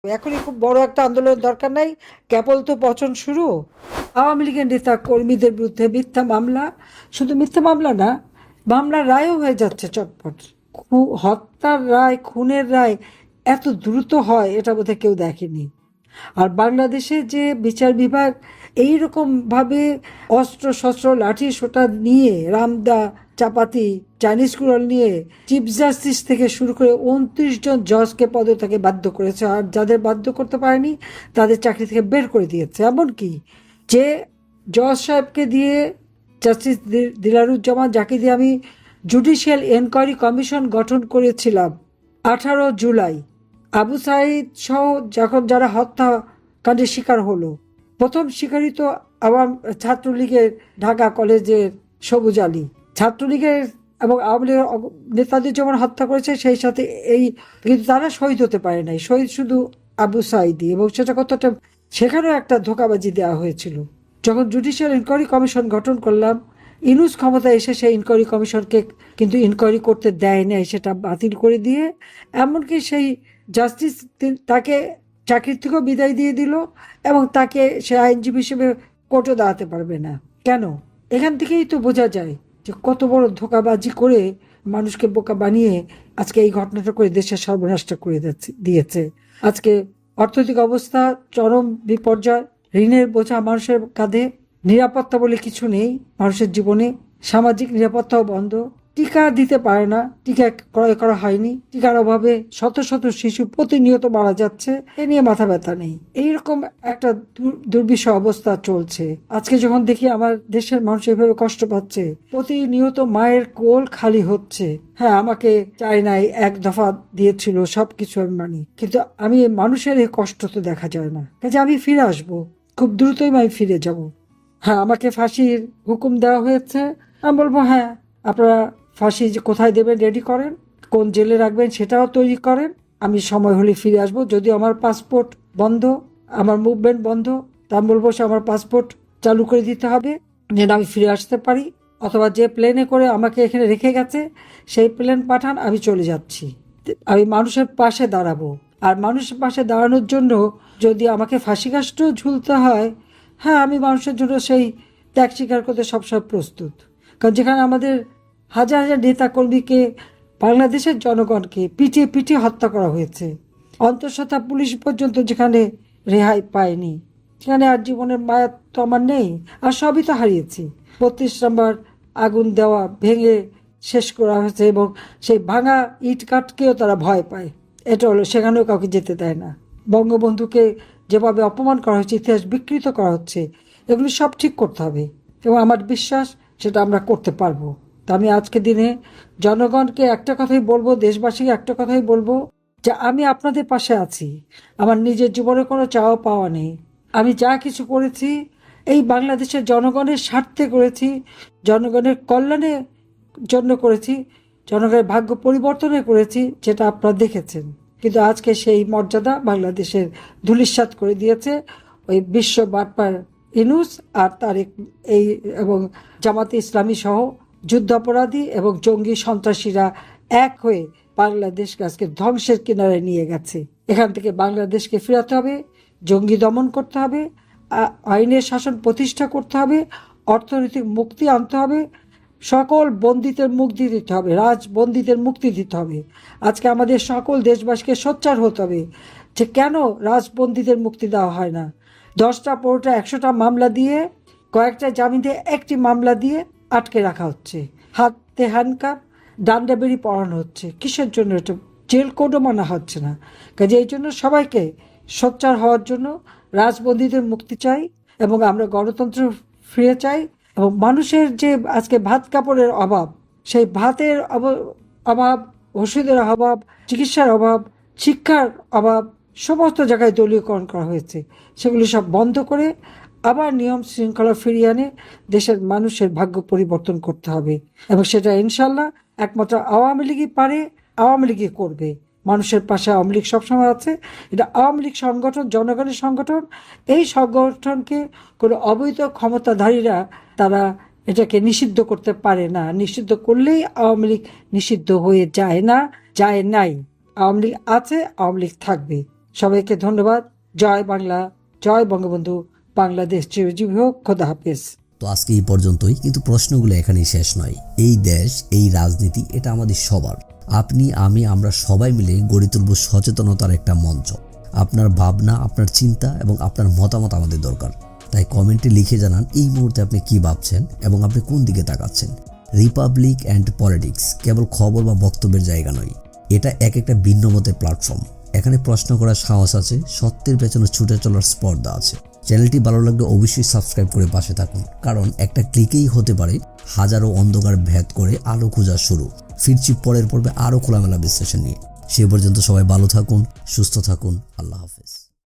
এখনই খুব বড় একটা আন্দোলনের দরকার নাই, কেবল তো পচন শুরু। আওয়ামী লীগের নেতা কর্মীদের বিরুদ্ধে মিথ্যা মামলা, শুধু মিথ্যা মামলা না, মামলার রায়ও হয়ে যাচ্ছে চটপট। হত্যার রায়, খুনের রায় এত দ্রুত হয় এটা বোধহয় কেউ দেখেনি। আর বাংলাদেশে যে বিচার বিভাগ এইরকম ভাবে অস্ত্র শস্ত্র লাঠি সোটা নিয়ে, রামদা চাপাতি চাইনিজ কুড়াল নিয়ে চিফ জাস্টিস থেকে শুরু করে 29 জন জজকে পদত্যাগে বাধ্য করেছে, আর যাদের বাধ্য করতে পারেনি তাদের চাকরি থেকে বের করে দিয়েছে। এমনকি যে জজ সাহেবকে দিয়ে, জাস্টিস দিলারুজ্জামান, যাকে দিয়ে আমি জুডিশিয়াল এনকোয়ারি কমিশন গঠন করেছিলাম 18 জুলাই, আবু সাইদ সহ যখন যারা হত্যাকাণ্ডের শিকার হলো, প্রথম শিকারী তো আবার ছাত্রলীগের ঢাকা কলেজের সবুজ আলী। ছাত্রলীগের এবং আওয়ামী লীগের নেতাদের যেমন হত্যা করেছে, সেই সাথে এই, কিন্তু তারা শহীদ হতে পারে নাই, শহীদ শুধু আবু সাইদি। এবং সেটা কতটা, সেখানেও একটা ধোঁকাবাজি দেওয়া হয়েছিল। যখন জুডিশিয়াল ইনকোয়ারি কমিশন গঠন করলাম, ইনুস ক্ষমতায় এসে সেই ইনকোয়ারি কমিশনকে কিন্তু ইনকোয়ারি করতে দেয় নাই, সেটা বাতিল করে দিয়ে এমনকি সেই জাস্টিস তাকে চাকরির থেকেও বিদায় দিয়ে দিল, এবং তাকে সে আইনজীবী হিসেবে কোর্টে দাঁড়াতে পারবে না। কেন? এখান থেকেই তো বোঝা যায় যে কত বড় ধোঁকাবাজি করে মানুষকে বোকা বানিয়ে আজকে এই ঘটনাটা করে দেশের সর্বনাশটা করে দিয়েছে। আজকে অর্থনৈতিক অবস্থা চরম বিপর্যয়, ঋণের বোঝা মানুষের কাঁধে, নিরাপত্তা বলে কিছু নেই মানুষের জীবনে, সামাজিক নিরাপত্তাও বন্ধ, টিকা দিতে পারে না, টিকা ক্রয় করা হয়নি, টিকার অভাবে শত শত শিশু প্রতিনিয়ত মারা যাচ্ছে, এ নিয়ে মাথা ব্যথা নেই। এইরকম একটা দুর্বিষহ অবস্থা চলছে। আজকে যখন দেখি আমার দেশের মানুষ এভাবে কষ্ট পাচ্ছে, প্রতিনিয়ত মায়ের কোল খালি হচ্ছে। হ্যাঁ, আমাকে চাই নাই, এক দফা দিয়েছিল, সবকিছু আমি মানি, কিন্তু আমি মানুষের এই কষ্ট তো দেখা যায় না। কাজে আমি ফিরে আসবো, খুব দ্রুতই আমি ফিরে যাব। হ্যাঁ, আমাকে ফাঁসির হুকুম দেওয়া হয়েছে, আমি বলবো হ্যাঁ, আপনারা ফাঁসি যে কোথায় দেবেন রেডি করেন, কোন জেলে রাখবেন সেটাও তৈরি করেন, আমি সময় হলে ফিরে আসবো। যদিও আমার পাসপোর্ট বন্ধ, আমার মুভমেন্ট বন্ধ, তা আমি বলবো সে আমার পাসপোর্ট চালু করে দিতে হবে যেন আমি ফিরে আসতে পারি, অথবা যে প্লেনে করে আমাকে এখানে রেখে গেছে সেই প্লেন পাঠান, আমি চলে যাচ্ছি। আমি মানুষের পাশে দাঁড়াবো, আর মানুষের পাশে দাঁড়ানোর জন্য যদি আমাকে ফাঁসি কাষ্ঠেও ঝুলতে হয়, হ্যাঁ, আমি মানুষের জন্য সেই ত্যাগ স্বীকার করতে সবসময় প্রস্তুত। কারণ যেখানে আমাদের হাজার হাজার নেতা কর্মীকে, বাংলাদেশের জনগণকে পিটিয়ে পিটিয়ে হত্যা করা হয়েছে, অন্তঃসত্ত্বা পুলিশ পর্যন্ত যেখানে রেহাই পায়নি, সেখানে আর জীবনের মায়া তো আমার নেই, আর সবই তো হারিয়েছি। 32 নম্বর আগুন দেওয়া, ভেঙে শেষ করা হয়েছে, এবং সেই ভাঙা ইট কাঠকেও তারা ভয় পায়। এটা হলো, সেখানেও কাউকে যেতে দেয় না। বঙ্গবন্ধুকে যেভাবে অপমান করা হচ্ছে, ইতিহাস বিকৃত করা হচ্ছে, এগুলি সব ঠিক করতে হবে, এবং আমার বিশ্বাস সেটা আমরা করতে পারবো। তা আমি আজকে দিনে জনগণকে একটা কথাই বলবো, দেশবাসীকে একটা কথাই বলবো, যে আমি আপনাদের পাশে আছি। আমার নিজের জীবনে কোনো চাওয়া পাওয়া নেই। আমি যা কিছু করেছি এই বাংলাদেশের জনগণের স্বার্থে করেছি, জনগণের কল্যাণের জন্য করেছি, জনগণের ভাগ্য পরিবর্তনে করেছি, যেটা আপনারা দেখেছেন। কিন্তু আজকে সেই মর্যাদা বাংলাদেশের ধূলিসাৎ করে দিয়েছে ওই বিশ্ব বাটপার ইনুস আর তারেক, এই এবং জামাতে ইসলামী সহ যুদ্ধাপরাধী এবং জঙ্গি সন্ত্রাসীরা এক হয়ে বাংলাদেশকে আজকে ধ্বংসের কিনারে নিয়ে গেছে। এখান থেকে বাংলাদেশকে ফেরাতে হবে, জঙ্গি দমন করতে হবে, আইনের শাসন প্রতিষ্ঠা করতে হবে, অর্থনৈতিক মুক্তি আনতে হবে, সকল বন্দীদের মুক্তি দিতে হবে, রাজবন্দীদের মুক্তি দিতে হবে। আজকে আমাদের সকল দেশবাসীকে সোচ্চার হতে হবে যে কেন রাজবন্দীদের মুক্তি দেওয়া হয় না। 10টা 15টা 100টা মামলা দিয়ে, কয়েকটা জামিন দিয়ে, একটি মামলা দিয়ে আটকে রাখা হচ্ছে, হাতে হ্যান্ডকাপ, ডান্ডা বেরি পড়ানো হচ্ছে। কিসের জন্য? এটা জেল কোডও মানা হচ্ছে না। কাজে এই জন্য সবাইকে সোচ্চার হওয়ার জন্য, রাজবন্দীদের মুক্তি চাই, এবং আমরা গণতন্ত্র ফিরে চাই, এবং মানুষের যে আজকে ভাত কাপড়ের অভাব, সেই ভাতের অভাব, ওষুধের অভাব, চিকিৎসার অভাব, শিক্ষার অভাব, সমস্ত জায়গায় দলীয়করণ করা হয়েছে, সেগুলি সব বন্ধ করে আবার নিয়ম শৃঙ্খলা ফিরিয়ে আনে দেশের মানুষের ভাগ্য পরিবর্তন করতে হবে। এবং সেটা ইনশাল্লাহ একমাত্র আওয়ামী লীগই পারে, আওয়ামী লীগই করবে। মানুষের পাশে আওয়ামী লীগ সবসময় আছে। এটা আওয়ামী লীগ সংগঠন, জনগণের সংগঠন। এই সংগঠনকে কোনো অবৈধ ক্ষমতাধারীরা তারা এটাকে নিষিদ্ধ করতে পারে না। নিষিদ্ধ করলেই আওয়ামী লীগ নিষিদ্ধ হয়ে যায় না, যায় নাই। আওয়ামী লীগ আছে, আওয়ামী লীগ থাকবে। সবাইকে ধন্যবাদ। জয় বাংলা, জয় বঙ্গবন্ধু, বাংলাদেশ চিরজীবী হোক। খোদা হাফেজ। তো আজকে এই পর্যন্তই, কিন্তু প্রশ্নগুলো এখানেই শেষ নয়। এই দেশ, এই রাজনীতি, এটা আমাদের সবার। আপনি, আমি, আমরা সবাই মিলে গড়ে তুলব সচেতনতার একটা মঞ্চ। আপনার ভাবনা, আপনার চিন্তা এবং আপনার মতামত আমাদের দরকার। তাই কমেন্টে লিখে জানান এই মুহূর্তে আপনি কি ভাবছেন এবং আপনি কোন দিকে তাকাচ্ছেন। রিপাবলিক অ্যান্ড পলিটিক্স কেবল খবর বা বক্তব্যের জায়গা নয়, এটা একটা ভিন্ন মতের প্ল্যাটফর্ম। এখানে প্রশ্ন করার সাহস আছে, সত্যের পেছনে ছুটে চলার স্পর্ধা আছে। চ্যানেলটি ভালো লাগলে অবশ্যই সাবস্ক্রাইব করে পাশে থাকুন, কারণ একটা ক্লিকেই হতে পারে হাজারো অন্ধকার ভেদ করে আলো খোঁজা শুরু। ফিরছি পরের পর্বে আরও খোলামেলা বিশ্লেষণ নিয়ে। সে পর্যন্ত সবাই ভালো থাকুন, সুস্থ থাকুন। আল্লাহ হাফেজ।